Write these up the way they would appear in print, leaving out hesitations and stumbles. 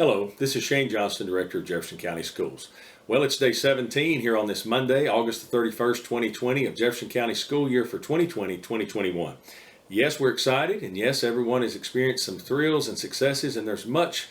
Hello, this is Shane Johnston, Director of Jefferson County Schools. Well, it's day 17 here on this Monday, August the 31st, 2020 of Jefferson County school year for 2020-2021. Yes, we're excited, and yes, everyone has experienced some thrills and successes, and there's much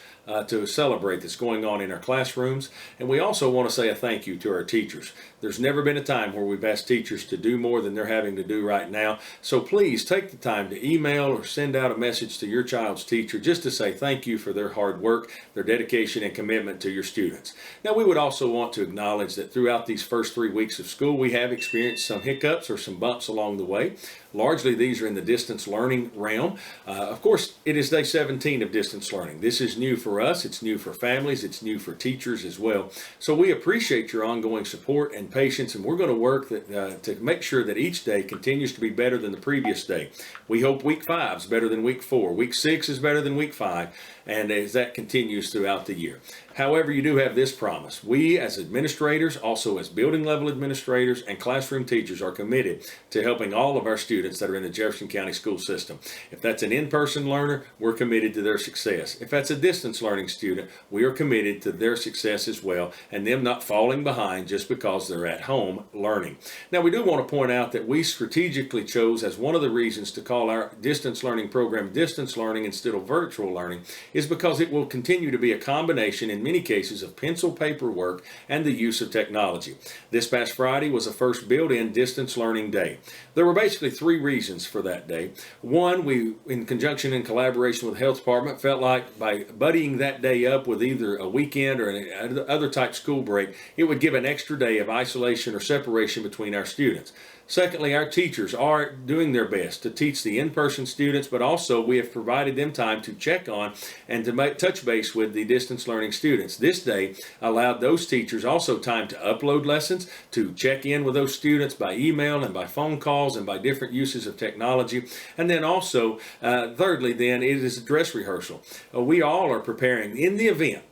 to celebrate that's going on in our classrooms. And we also want to say a thank you to our teachers. There's never been a time where we've asked teachers to do more than they're having to do right now. So please take the time to email or send out a message to your child's teacher just to say thank you for their hard work, their dedication and commitment to your students. Now, we would also want to acknowledge that throughout these first 3 weeks of school, we have experienced some hiccups or some bumps along the way. Largely, these are in the distance learning realm. Of course, it is day 17 of distance learning. This is new for us. It's new for families. It's new for teachers as well. So we appreciate your ongoing support and patience, and we're going to work to make sure that each day continues to be better than the previous day. We hope week 5 is better than week 4. Week 6 is better than week 5, and as that continues throughout the year. However, you do have this promise. We as administrators, also as building level administrators and classroom teachers, are committed to helping all of our students that are in the Jefferson County school system. If that's an in-person learner, we're committed to their success. If that's a distance learning student, we are committed to their success as well, and them not falling behind just because they're at home learning. Now, we do want to point out that we strategically chose as one of the reasons to call our distance learning program distance learning instead of virtual learning is because it will continue to be a combination in many cases of pencil paper work and the use of technology. This past Friday was the first built-in distance learning day. There were basically 3 reasons for that day. One, we, in conjunction and collaboration with the health department, felt like by buddying that day up with either a weekend or an other type school break, it would give an extra day of isolation or separation between our students. Secondly, our teachers are doing their best to teach the in-person students, but also we have provided them time to check on and to touch base with the distance learning students. This day allowed those teachers also time to upload lessons, to check in with those students by email and by phone calls and by different uses of technology. And then also, thirdly, then it is a dress rehearsal. We all are preparing in the event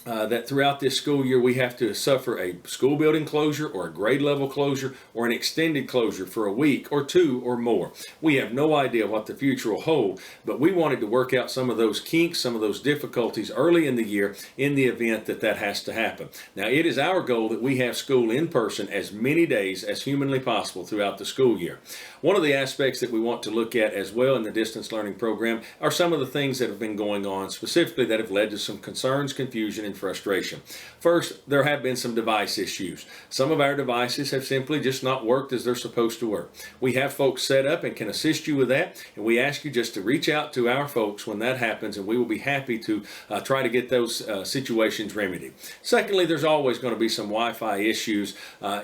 that throughout this school year we have to suffer a school building closure or a grade level closure or an extended closure for a week or 2 or more. We have no idea what the future will hold, but we wanted to work out some of those kinks, some of those difficulties early in the year in the event that that has to happen. Now, it is our goal that we have school in person as many days as humanly possible throughout the school year. One of the aspects that we want to look at as well in the distance learning program are some of the things that have been going on specifically that have led to some concerns, confusion, and frustration. First, there have been some device issues. Some of our devices have simply just not worked as they're supposed to work. We have folks set up and can assist you with that, and we ask you just to reach out to our folks when that happens, and we will be happy to try to get those situations remedied. Secondly, there's always going to be some Wi-Fi issues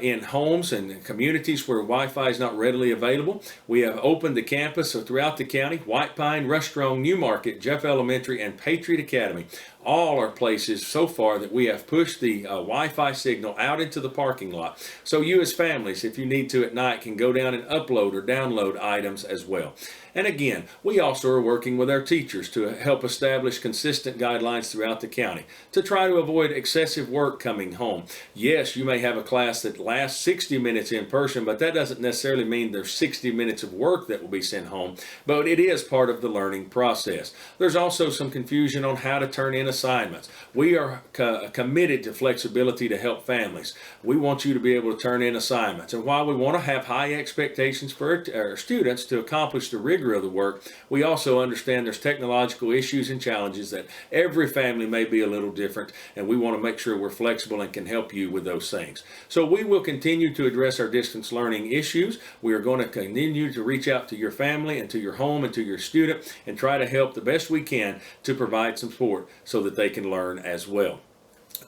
in homes and communities where Wi-Fi is not readily available. We have opened the campus throughout the county: White Pine, Rushstrong, Newmarket, Jeff Elementary, and Patriot Academy. All are places so far that we have pushed the Wi-Fi signal out into the parking lot. So you as families, if you need to at night, can go down and upload or download items as well. And again, we also are working with our teachers to help establish consistent guidelines throughout the county to try to avoid excessive work coming home. Yes, you may have a class that lasts 60 minutes in person, but that doesn't necessarily mean there's 60 minutes of work that will be sent home, but it is part of the learning process. There's also some confusion on how to turn in assignments. We are committed to flexibility to help families. We want you to be able to turn in assignments. And while we want to have high expectations for our students to accomplish the rigor of the work, we also understand there's technological issues and challenges that every family may be a little different, and we want to make sure we're flexible and can help you with those things. So we will continue to address our distance learning issues. We are going to continue to reach out to your family and to your home and to your student and try to help the best we can to provide some support so that they can learn as well.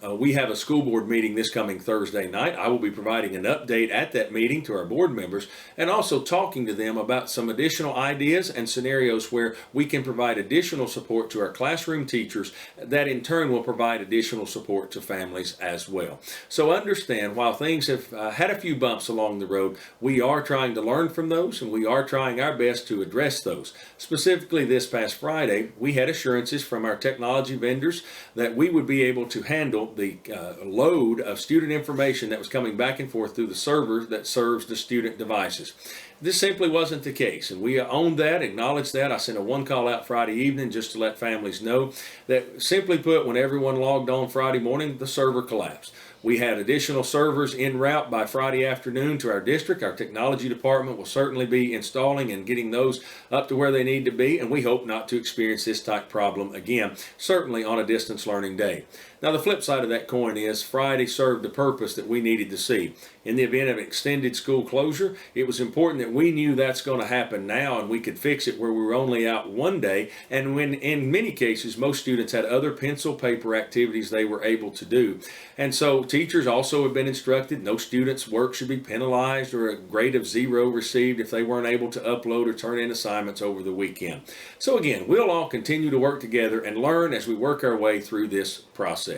We have a school board meeting this coming Thursday night. I will be providing an update at that meeting to our board members and also talking to them about some additional ideas and scenarios where we can provide additional support to our classroom teachers that in turn will provide additional support to families as well. So understand, while things have had a few bumps along the road, we are trying to learn from those and we are trying our best to address those. Specifically this past Friday, we had assurances from our technology vendors that we would be able to handle handle the load of student information that was coming back and forth through the server that serves the student devices. This simply wasn't the case, and we owned that, acknowledged that. I sent a one call out Friday evening just to let families know that, simply put, when everyone logged on Friday morning, the server collapsed. We had additional servers en route by Friday afternoon to our district. Our technology department will certainly be installing and getting those up to where they need to be, and we hope not to experience this type problem again, certainly on a distance learning day. Now, the flip side of that coin is Friday served the purpose that we needed to see. In the event of extended school closure, it was important that we knew that's going to happen now, and we could fix it where we were only out one day, and when in many cases most students had other pencil paper activities they were able to do. And so teachers also have been instructed no student's work should be penalized or a grade of 0 received if they weren't able to upload or turn in assignments over the weekend. So again, we'll all continue to work together and learn as we work our way through this process.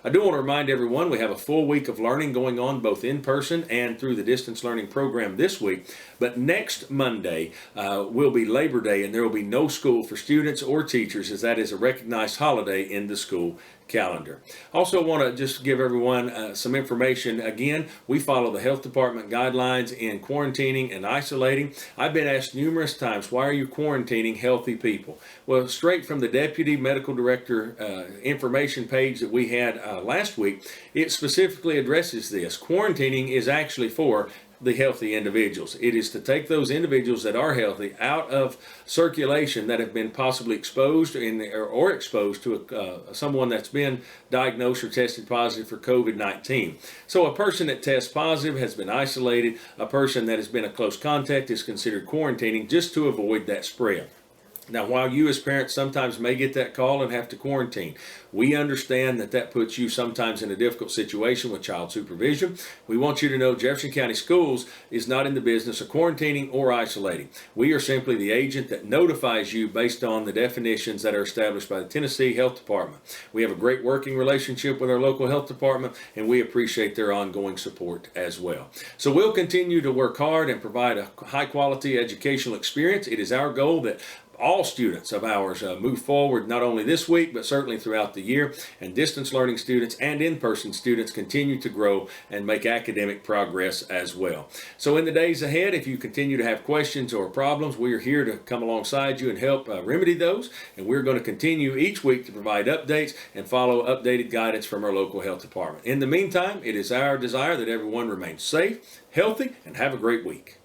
I do want to remind everyone we have a full week of learning going on both in person and through the distance learning program this week. But next Monday will be Labor Day, and there will be no school for students or teachers, as that is a recognized holiday in the school calendar. Also want to just give everyone some information. Again, we follow the health department guidelines in quarantining and isolating. I've been asked numerous times, why are you quarantining healthy people? Well, straight from the deputy medical director information page that we had last week, it specifically addresses this. Quarantining is actually for the healthy individuals. It is to take those individuals that are healthy out of circulation that have been possibly exposed or exposed to someone that's been diagnosed or tested positive for COVID-19. So a person that tests positive has been isolated. A person that has been a close contact is considered quarantining just to avoid that spread. Now, while you as parents sometimes may get that call and have to quarantine, we understand that that puts you sometimes in a difficult situation with child supervision. We want you to know Jefferson County Schools is not in the business of quarantining or isolating. We are simply the agent that notifies you based on the definitions that are established by the Tennessee Health Department. We have a great working relationship with our local health department, and we appreciate their ongoing support as well. So we'll continue to work hard and provide a high-quality educational experience. It is our goal that all students of ours move forward, not only this week, but certainly throughout the year, and distance learning students and in-person students continue to grow and make academic progress as well. So in the days ahead, if you continue to have questions or problems, we are here to come alongside you and help remedy those, and we're going to continue each week to provide updates and follow updated guidance from our local health department. In the meantime, it is our desire that everyone remains safe, healthy, and have a great week.